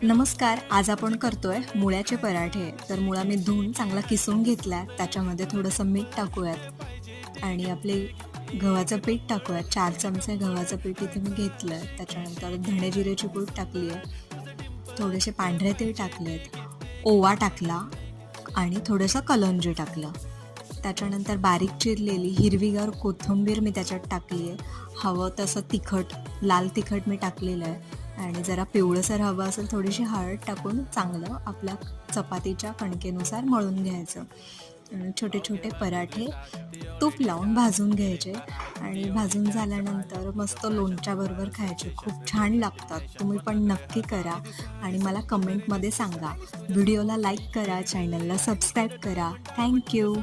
नमस्कार. आज आपण करतोय मुळ्याचे पराठे. तर मुळा मी धुवून चांगला किसून घेतलाय. त्याच्यामध्ये थोडंसं मीठ टाकूयात आणि आपले गव्हाचं पीठ टाकूयात. 4 चमचे गव्हाचं पीठ इथे मी घेतलंय. त्याच्यानंतर धणे जिऱ्याची पूड टाकली आहे. थोडेसे पांढरे तीळ टाकलेत. ओवा टाकला आणि थोडंसं कलौंजी टाकलं. त्याच्यानंतर बारीक चिरलेली हिरवीगार कोथिंबीर मी त्याच्यात टाकली आहे. हवं तसं तिखट, लाल तिखट मी टाकलेलं आहे आणि जरा पिवळसर हवं असेल थोडीशी हळद टाकून चांगलं आपल्या चपातीच्या कणकेनुसार मळून घ्यायचं. छोटे छोटे पराठे तूप लावून भाजून घ्यायचे आणि भाजून झाल्यानंतर मस्त लोणच्याबरोबर खायचे. खूप छान लागतात. तुम्ही पण नक्की करा आणि मला कमेंटमध्ये सांगा. व्हिडिओला लाईक करा, चॅनलला सबस्क्राईब करा. Thank you.